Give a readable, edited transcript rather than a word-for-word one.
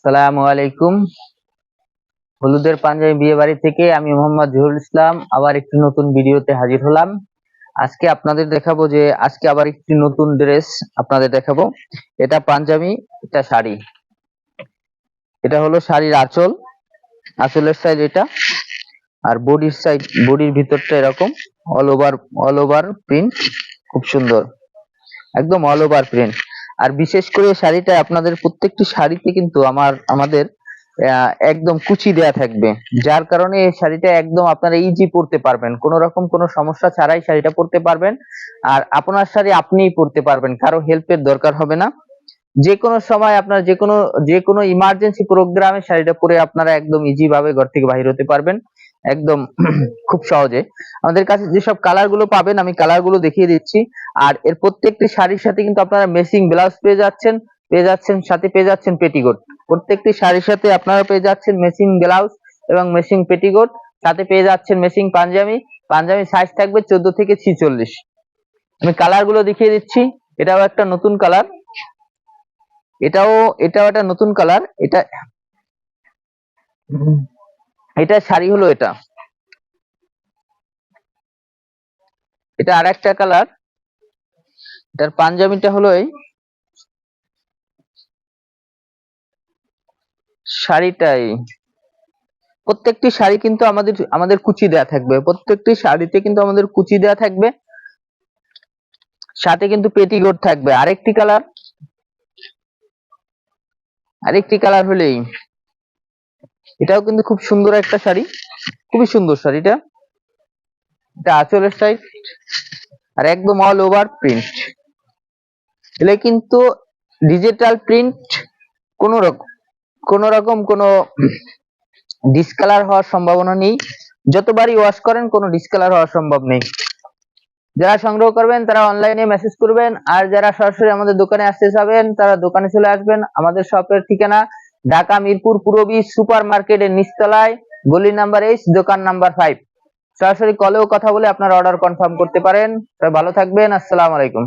আসসালামু আলাইকুম। হলুদের পাঞ্জাবি বিয়ে বাড়ি থেকে আমি মোহাম্মদ জহুরুল ইসলাম আবার একটি নতুন ভিডিওতে হাজির হলাম। আজকে আপনাদের দেখাবো যে আজকে আবার একটি নতুন ড্রেস আপনাদের দেখাবো। এটা পাঞ্জাবি, এটা শাড়ি। এটা হলো শাড়ির আঁচল, আঁচলের সাইজ এটা। আর বডির সাইজ, বডির ভিতরটা এরকম অল ওভার প্রিন্ট, খুব সুন্দর, একদম অল ওভার প্রিন্ট। আর বিশেষ করে শাড়িটা আপনাদের প্রত্যেকটি শাড়িতে কিন্তু আমাদের একদম কুচি দেয়া থাকবে, যার কারণে এই শাড়িটা একদম আপনারা ইজি পরতে পারবেন, কোনো রকম কোনো সমস্যা ছাড়াই শাড়িটা পরতে পারবেন। আর আপনার শাড়ি আপনিই পরতে পারবেন, কারো হেল্পের দরকার হবে না। যে কোনো সময় আপনার যে কোনো ইমার্জেন্সি প্রোগ্রামে শাড়িটা পরে আপনারা একদম ইজি ভাবে ঘর থেকে বাইরে হতে পারবেন, একদম খুব সহজে। আমাদের কাছে যেসব কালার গুলো পাবেন আমি কালার গুলো দেখিয়ে দিচ্ছি। আর এর প্রত্যেকটি শাড়ির সাথে কিন্তু আপনারা ম্যাচিং ব্লাউজ পেয়ে যাচ্ছেন, সাথে পেয়ে যাচ্ছেন পেটিকোট। প্রত্যেকটি শাড়ির সাথে আপনারা পেয়ে যাচ্ছেন ম্যাচিং ব্লাউজ এবং ম্যাচিং পেটিকোট, সাথে পেয়ে যাচ্ছেন ম্যাচিং পাঞ্জাবি। পাঞ্জাবি সাইজ থাকবে 14 থেকে 46। আমি কালার গুলো দেখিয়ে দিচ্ছি। এটাও একটা নতুন কালার, এটাও একটা নতুন কালার। এটা শাড়ি হলো এটা আর একটা কালার। এটার পাঞ্জাবিটা হলো এই শাড়িটাই। প্রত্যেকটি শাড়ি কিন্তু আমাদের কুচি দেয়া থাকবে, প্রত্যেকটি শাড়িতে কিন্তু আমাদের কুচি দেয়া থাকবে, সাথে কিন্তু পেটিকোট থাকবে। আরেকটি কালার হলেই এটাও কিন্তু খুব সুন্দর একটা শাড়ি, খুবই সুন্দর শাড়িটা। এটা আঁচলের সাইড আর একদম অল ওভার প্রিন্ট। এগুলো কিন্তু ডিজিটাল প্রিন্ট, কোনো রকম কোনো ডিসকালার হওয়ার সম্ভাবনা নেই। যতবারই ওয়াশ করেন কোনো ডিসকালার হওয়া সম্ভব নেই। যারা সংগ্রহ করবেন তারা অনলাইনে মেসেজ করবেন, আর যারা সরাসরি আমাদের দোকানে আসতে চাবেন তারা দোকানে চলে আসবেন। আমাদের শপের ঠিকানা ঢাকা মিরপুর পূরবী সুপার মার্কেটের নিচতলায়, গলি নাম্বার 8, দোকান নাম্বার 5। সরাসরি কলেও কথা বলে আপনার অর্ডার কনফার্ম করতে পারেন। সবাই ভালো থাকবেন। আসসালামু আলাইকুম।